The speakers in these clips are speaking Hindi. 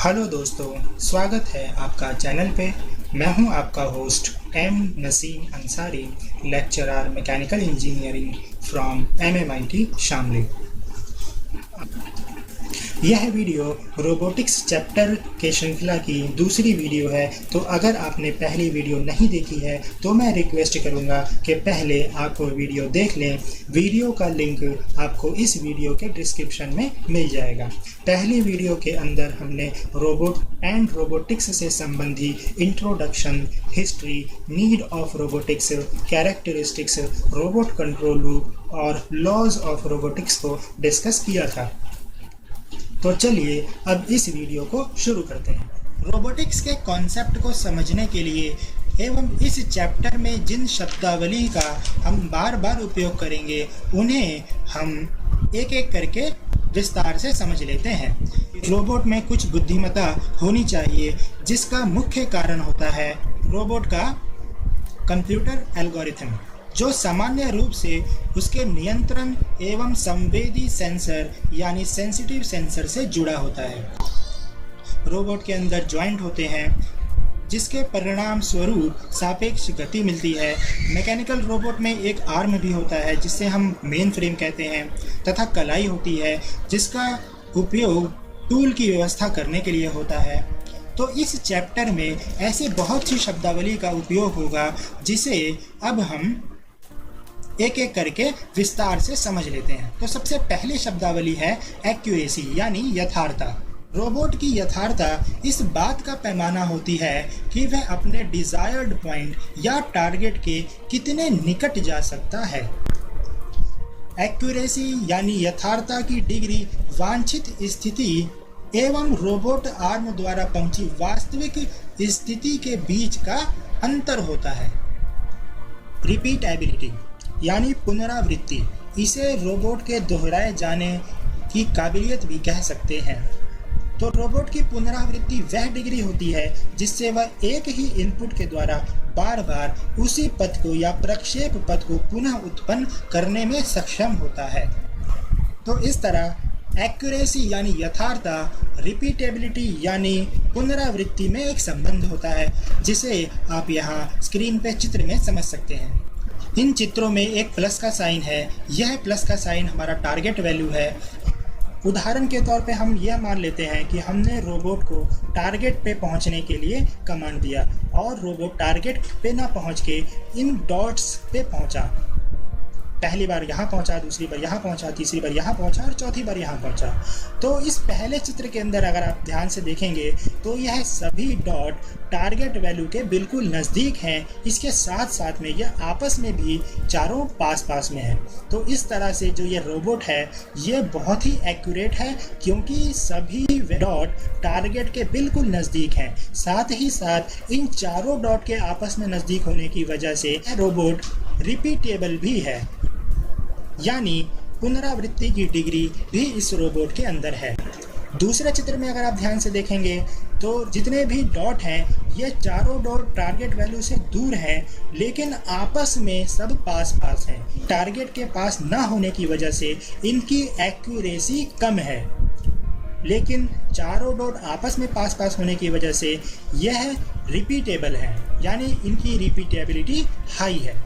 हेलो दोस्तों, स्वागत है आपका चैनल पे। मैं हूं आपका host M Naseem Ansari, lecturer mechanical engineering from MMIT Shamli. यह वीडियो रोबोटिक्स चैप्टर के श्रृंखला की दूसरी वीडियो है। तो अगर आपने पहली वीडियो नहीं देखी है तो मैं रिक्वेस्ट करूंगा कि पहले आप वीडियो देख लें। वीडियो का लिंक आपको इस वीडियो के डिस्क्रिप्शन में मिल जाएगा। पहली वीडियो के अंदर हमने रोबोट एंड रोबोटिक्स से संबंधी introduction, history, need of robotics, characteristics, robot control loop और लॉज ऑफ रोबोटिक्स को डिस्कस किया था। तो चलिए अब इस वीडियो को शुरू करते हैं। रोबोटिक्स के कॉन्सेप्ट को समझने के लिए एवं इस चैप्टर में जिन शब्दावली का हम बार बार उपयोग करेंगे उन्हें हम एक एक करके विस्तार से समझ लेते हैं। रोबोट में कुछ बुद्धिमत्ता होनी चाहिए, जिसका मुख्य कारण होता है रोबोट का कंप्यूटर एल्गोरिथम, जो सामान्य रूप से उसके नियंत्रण एवं संवेदी सेंसर यानी सेंसिटिव सेंसर से जुड़ा होता है। रोबोट के अंदर जॉइंट होते हैं, जिसके परिणाम स्वरूप सापेक्ष गति मिलती है। मैकेनिकल रोबोट में एक आर्म भी होता है, जिसे हम मेन फ्रेम कहते हैं, तथा कलाई होती है, जिसका उपयोग टूल की व्यवस्था करने के लिए होता है। तो इस चैप्टर में ऐसे बहुत सी शब्दावली का उपयोग होगा, जिसे अब हम एक एक करके विस्तार से समझ लेते हैं। तो सबसे पहली शब्दावली है एक्यूरेसी यानी यथार्थता। रोबोट की यथार्थता इस बात का पैमाना होती है कि वह अपने डिजायर्ड पॉइंट या टारगेट के कितने निकट जा सकता है। एक्यूरेसी यानी यथार्थता की डिग्री वांछित स्थिति एवं रोबोट आर्म द्वारा पहुंची वास्तविक स्थिति के बीच का अंतर होता है। रिपीटेबिलिटी यानी पुनरावृत्ति, इसे रोबोट के दोहराए जाने की काबिलियत भी कह सकते हैं। तो रोबोट की पुनरावृत्ति वह डिग्री होती है जिससे वह एक ही इनपुट के द्वारा बार बार उसी पथ को या प्रक्षेप पथ को पुनः उत्पन्न करने में सक्षम होता है। तो इस तरह एक्यूरेसी यानी यथार्थता, रिपीटेबिलिटी यानी पुनरावृत्ति में एक संबंध होता है, जिसे आप यहाँ स्क्रीन पे चित्र में समझ सकते हैं। इन चित्रों में एक प्लस का साइन है। यह प्लस का साइन हमारा टारगेट वैल्यू है। उदाहरण के तौर पे हम यह मान लेते हैं कि हमने रोबोट को टारगेट पे पहुंचने के लिए कमांड दिया और रोबोट टारगेट पे ना पहुंच के इन डॉट्स पे पहुंचा। पहली बार यहाँ पहुंचा, दूसरी बार यहाँ पहुंचा, तीसरी बार यहाँ पहुंचा और चौथी बार यहाँ पहुंचा। तो इस पहले चित्र के अंदर अगर आप ध्यान से देखेंगे तो यह सभी डॉट टारगेट वैल्यू के बिल्कुल नज़दीक हैं। इसके साथ साथ में यह आपस में भी चारों पास पास में है। तो इस तरह से जो ये रोबोट है ये बहुत ही एक्यूरेट है, क्योंकि सभी डॉट टारगेट के बिल्कुल नज़दीक हैं। साथ ही साथ इन चारों डॉट के आपस में नज़दीक होने की वजह से रोबोट रिपीटेबल भी है, यानी पुनरावृत्ति की डिग्री भी इस रोबोट के अंदर है। दूसरे चित्र में अगर आप ध्यान से देखेंगे तो जितने भी डॉट हैं ये चारों डॉट टारगेट वैल्यू से दूर हैं, लेकिन आपस में सब पास पास हैं। टारगेट के पास ना होने की वजह से इनकी एक्यूरेसी कम है, लेकिन चारों डॉट आपस में पास पास होने की वजह से यह रिपीटेबल है, यानी इनकी रिपीटेबिलिटी हाई है।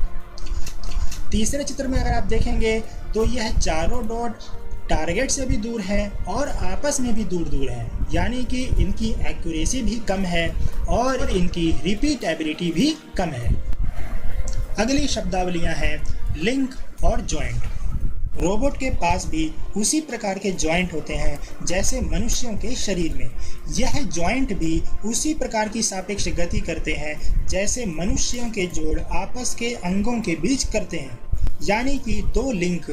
तीसरे चित्र में अगर आप देखेंगे तो यह चारों डॉट टारगेट से भी दूर हैं और आपस में भी दूर दूर हैं, यानी कि इनकी एक्यूरेसी भी कम है और इनकी रिपीटेबिलिटी भी कम है। अगली शब्दावलियां हैं लिंक और जॉइंट। रोबोट के पास भी उसी प्रकार के जॉइंट होते हैं जैसे मनुष्यों के शरीर में। यह जॉइंट भी उसी प्रकार की सापेक्ष गति करते हैं जैसे मनुष्यों के जोड़ आपस के अंगों के बीच करते हैं, यानी कि दो लिंक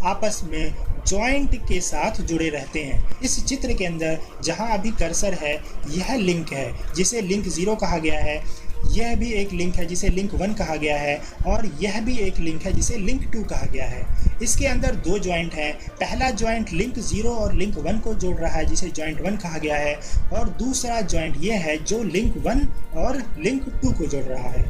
आपस में जॉइंट के साथ जुड़े रहते हैं। इस चित्र के अंदर जहां अभी कर्सर है यह लिंक है, जिसे लिंक 0 कहा गया है। यह भी एक लिंक है जिसे लिंक 1 कहा गया है, और यह भी एक लिंक है जिसे लिंक 2 कहा गया है। इसके अंदर दो जॉइंट हैं। पहला जॉइंट लिंक 0 और लिंक 1 को जोड़ रहा है, जिसे जॉइंट 1 कहा गया है, और दूसरा जॉइंट यह है जो लिंक 1 और लिंक 2 को जोड़ रहा है।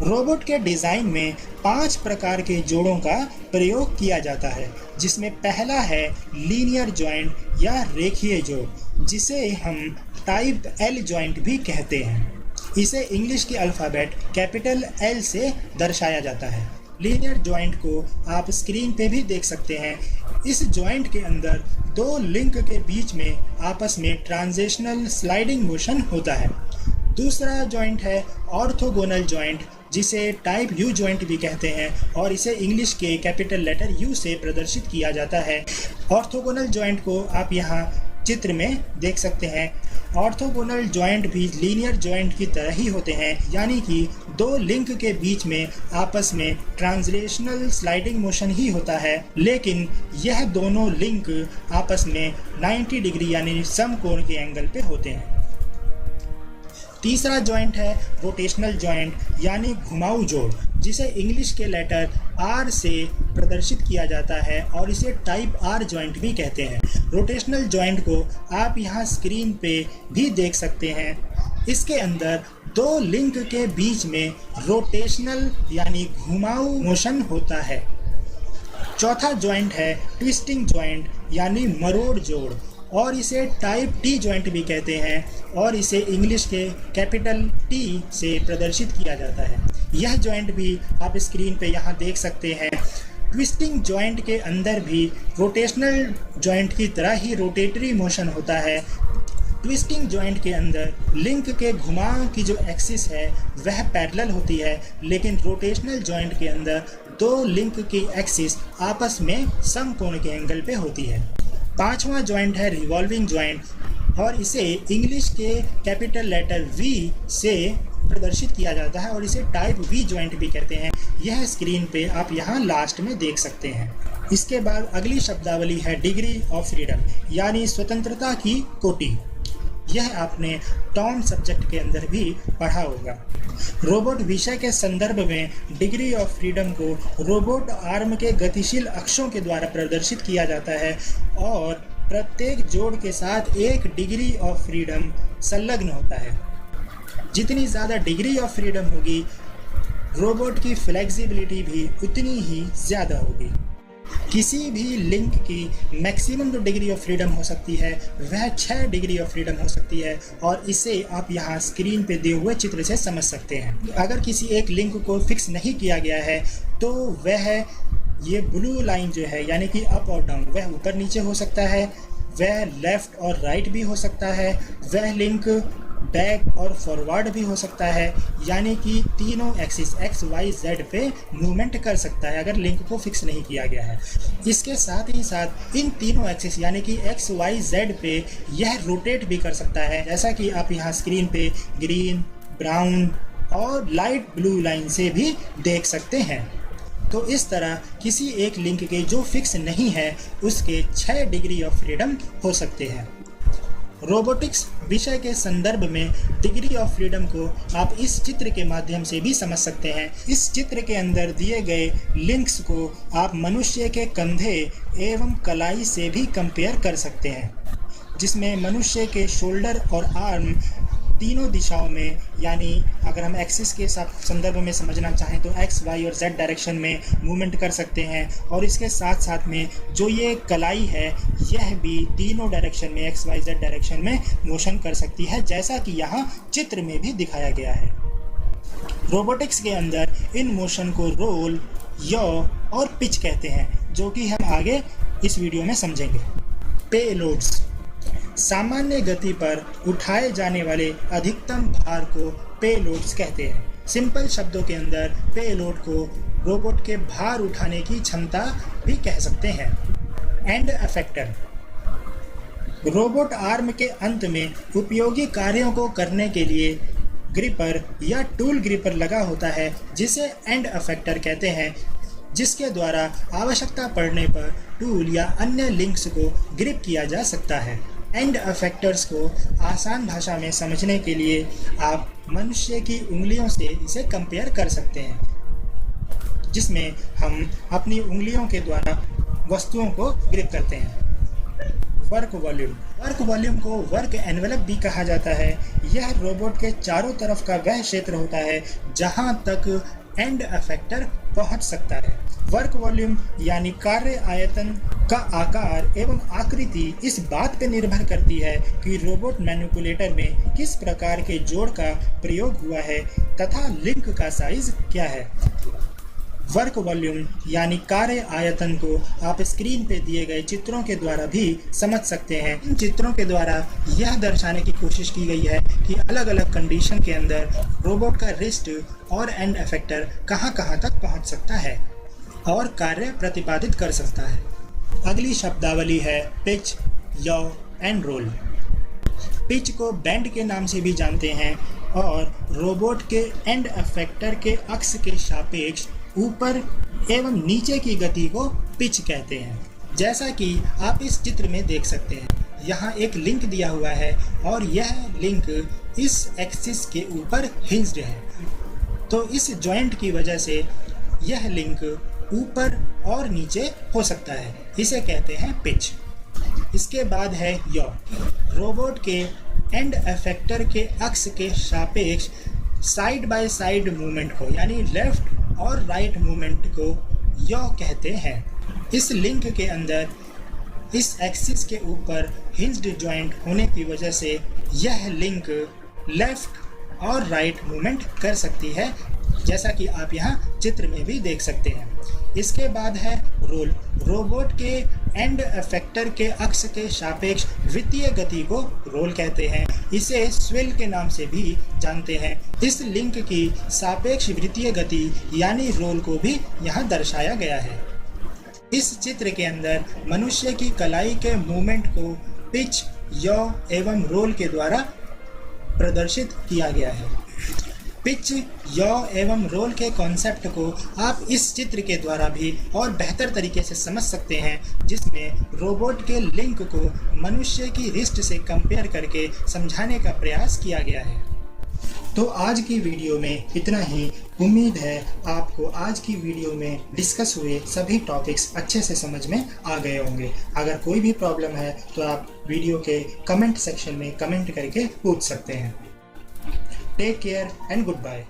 रोबोट के डिज़ाइन में 5 प्रकार के जोड़ों का प्रयोग किया जाता है, जिसमें पहला है लीनियर जॉइंट या रेखीय जोड़, जिसे हम टाइप एल जॉइंट भी कहते हैं। इसे इंग्लिश के अल्फ़ाबेट कैपिटल एल से दर्शाया जाता है। लीनियर जॉइंट को आप स्क्रीन पे भी देख सकते हैं। इस जॉइंट के अंदर दो लिंक के बीच में आपस में ट्रांजिशनल स्लाइडिंग मोशन होता है। दूसरा जॉइंट है ऑर्थोगोनल जॉइंट, जिसे टाइप यू जॉइंट भी कहते हैं और इसे इंग्लिश के कैपिटल लेटर यू से प्रदर्शित किया जाता है। ऑर्थोगोनल जॉइंट को आप यहाँ चित्र में देख सकते हैं। ऑर्थोगोनल जॉइंट भी लीनियर जॉइंट की तरह ही होते हैं, यानी कि दो लिंक के बीच में आपस में ट्रांसलेशनल स्लाइडिंग मोशन ही होता है, लेकिन यह दोनों लिंक आपस में 90 डिग्री यानी समकोण के एंगल पे होते हैं। तीसरा जॉइंट है रोटेशनल जॉइंट यानी घुमाऊ जोड़, जिसे इंग्लिश के लेटर आर से प्रदर्शित किया जाता है और इसे टाइप आर जॉइंट भी कहते हैं। रोटेशनल जॉइंट को आप यहाँ स्क्रीन पे भी देख सकते हैं। इसके अंदर दो लिंक के बीच में रोटेशनल यानी घुमाऊ मोशन होता है। चौथा जॉइंट है ट्विस्टिंग जॉइंट यानी मरोड़ जोड़, और इसे टाइप टी जॉइंट भी कहते हैं और इसे इंग्लिश के कैपिटल टी से प्रदर्शित किया जाता है। यह जॉइंट भी आप स्क्रीन पे यहाँ देख सकते हैं। ट्विस्टिंग जॉइंट के अंदर भी रोटेशनल जॉइंट की तरह ही रोटेटरी मोशन होता है। ट्विस्टिंग जॉइंट के अंदर लिंक के घुमाव की जो एक्सिस है वह पैरेलल होती है, लेकिन रोटेशनल जॉइंट के अंदर दो लिंक की एक्सिस आपस में समकोण के एंगल पे होती है। पांचवा जॉइंट है रिवॉल्विंग जॉइंट और इसे इंग्लिश के कैपिटल लेटर वी से प्रदर्शित किया जाता है और इसे टाइप वी जॉइंट भी कहते हैं। यह स्क्रीन पे आप यहाँ लास्ट में देख सकते हैं। इसके बाद अगली शब्दावली है डिग्री ऑफ फ्रीडम यानी स्वतंत्रता की कोटि। यह आपने टॉम सब्जेक्ट के अंदर भी पढ़ा होगा। रोबोट विषय के संदर्भ में डिग्री ऑफ फ्रीडम को रोबोट आर्म के गतिशील अक्षों के द्वारा प्रदर्शित किया जाता है और प्रत्येक जोड़ के साथ एक डिग्री ऑफ फ्रीडम संलग्न होता है। जितनी ज़्यादा डिग्री ऑफ फ्रीडम होगी, रोबोट की फ्लेक्सिबिलिटी भी उतनी ही ज़्यादा होगी। किसी भी लिंक की मैक्सिमम जो डिग्री ऑफ फ्रीडम हो सकती है वह 6 डिग्री ऑफ फ्रीडम हो सकती है और इसे आप यहाँ स्क्रीन पे दिए हुए चित्र से समझ सकते हैं। अगर किसी एक लिंक को फिक्स नहीं किया गया है तो वह ये ब्लू लाइन जो है यानी कि अप और डाउन वह ऊपर नीचे हो सकता है, वह लेफ़्ट और राइट भी हो सकता है, वह लिंक बैक और फॉरवर्ड भी हो सकता है, यानी कि तीनों एक्सिस एक्स वाई जेड पे मूवमेंट कर सकता है अगर लिंक को फिक्स नहीं किया गया है। इसके साथ ही साथ इन तीनों एक्सिस यानी कि एक्स वाई जेड पे यह रोटेट भी कर सकता है, जैसा कि आप यहाँ स्क्रीन पे ग्रीन, ब्राउन और लाइट ब्लू लाइन से भी देख सकते हैं। तो इस तरह किसी एक लिंक के जो फिक्स नहीं है उसके 6 डिग्री ऑफ फ्रीडम हो सकते हैं। रोबोटिक्स विषय के संदर्भ में डिग्री ऑफ फ्रीडम को आप इस चित्र के माध्यम से भी समझ सकते हैं। इस चित्र के अंदर दिए गए लिंक्स को आप मनुष्य के कंधे एवं कलाई से भी कंपेयर कर सकते हैं, जिसमें मनुष्य के शोल्डर और आर्म तीनों दिशाओं में, यानी अगर हम एक्सिस के संदर्भ में समझना चाहें तो एक्स, वाई और जेड डायरेक्शन में मूवमेंट कर सकते हैं, और इसके साथ साथ में जो ये कलाई है यह भी तीनों डायरेक्शन में एक्स, वाई, जेड डायरेक्शन में मोशन कर सकती है, जैसा कि यहाँ चित्र में भी दिखाया गया है। रोबोटिक्स के अंदर इन मोशन को रोल, यॉ और पिच कहते हैं, जो कि हम आगे इस वीडियो में समझेंगे। पेलोड्स सामान्य गति पर उठाए जाने वाले अधिकतम भार को पेलोड्स कहते हैं। सिंपल शब्दों के अंदर पेलोड को रोबोट के भार उठाने की क्षमता भी कह सकते हैं। एंड इफेक्टर रोबोट आर्म के अंत में उपयोगी कार्यों को करने के लिए ग्रिपर या टूल ग्रिपर लगा होता है, जिसे एंड इफेक्टर कहते हैं, जिसके द्वारा आवश्यकता पड़ने पर टूल या अन्य लिंक्स को ग्रिप किया जा सकता है। एंड इफेक्टर्स को आसान भाषा में समझने के लिए आप मनुष्य की उंगलियों से इसे कंपेयर कर सकते हैं, जिसमें हम अपनी उंगलियों के द्वारा वस्तुओं को ग्रिप करते हैं। वर्क वॉल्यूम को वर्क एनवेलप भी कहा जाता है। यह रोबोट के चारों तरफ का वह क्षेत्र होता है जहां तक एंड इफेक्टर पहुंच सकता है। वर्क वॉल्यूम यानी कार्य आयतन का आकार एवं आकृति इस बात पर निर्भर करती है कि रोबोट मैनिपुलेटर में किस प्रकार के जोड़ का प्रयोग हुआ है तथा लिंक का साइज क्या है। वर्क वॉल्यूम यानी कार्य आयतन को आप स्क्रीन पे दिए गए चित्रों के द्वारा भी समझ सकते हैं। इन चित्रों के द्वारा यह दर्शाने की कोशिश की गई है कि अलग अलग कंडीशन के अंदर रोबोट का रिस्ट और एंड इफेक्टर कहां तक पहुंच सकता है और कार्य प्रतिपादित कर सकता है। अगली शब्दावली है pitch, yaw and roll. Pitch को बेंड के नाम से भी जानते हैं और रोबोट के एंड इफेक्टर के अक्ष के सापेक्ष ऊपर एवं नीचे की गति को पिच कहते हैं। जैसा कि आप इस चित्र में देख सकते हैं, यहाँ एक लिंक दिया हुआ है और यह लिंक इस एक्सिस के ऊपर हिंज्ड है। तो इस जॉइंट की वजह से यह लिंक ऊपर और नीचे हो सकता है, इसे कहते हैं पिच। इसके बाद है यॉ। रोबोट के एंड इफेक्टर के अक्ष के सापेक्ष साइड बाय साइड मूवमेंट को यानी लेफ्ट और राइट मूवमेंट को यॉ कहते हैं। इस लिंक के अंदर इस एक्सिस के ऊपर हिंज्ड जॉइंट होने की वजह से यह लिंक लेफ्ट और राइट मूवमेंट कर सकती है, जैसा कि आप यहाँ चित्र में भी देख सकते हैं। इसके बाद है रोल। रोबोट के एंड इफेक्टर के अक्ष के सापेक्ष वृत्तीय गति को रोल कहते हैं। इसे स्विल के नाम से भी जानते हैं। इस लिंक की सापेक्ष वृत्तीय गति यानी रोल को भी यहाँ दर्शाया गया है। इस चित्र के अंदर मनुष्य की कलाई के मूवमेंट को पिच, यॉ एवं रोल के द्वारा प्रदर्शित किया गया है। पिच, यॉ एवं रोल के कॉन्सेप्ट को आप इस चित्र के द्वारा भी और बेहतर तरीके से समझ सकते हैं, जिसमें रोबोट के लिंक को मनुष्य की रिस्ट से कंपेयर करके समझाने का प्रयास किया गया है। तो आज की वीडियो में इतना ही। उम्मीद है आपको आज की वीडियो में डिस्कस हुए सभी टॉपिक्स अच्छे से समझ में आ गए होंगे। अगर कोई भी प्रॉब्लम है तो आप वीडियो के कमेंट सेक्शन में कमेंट करके पूछ सकते हैं। Take care and goodbye.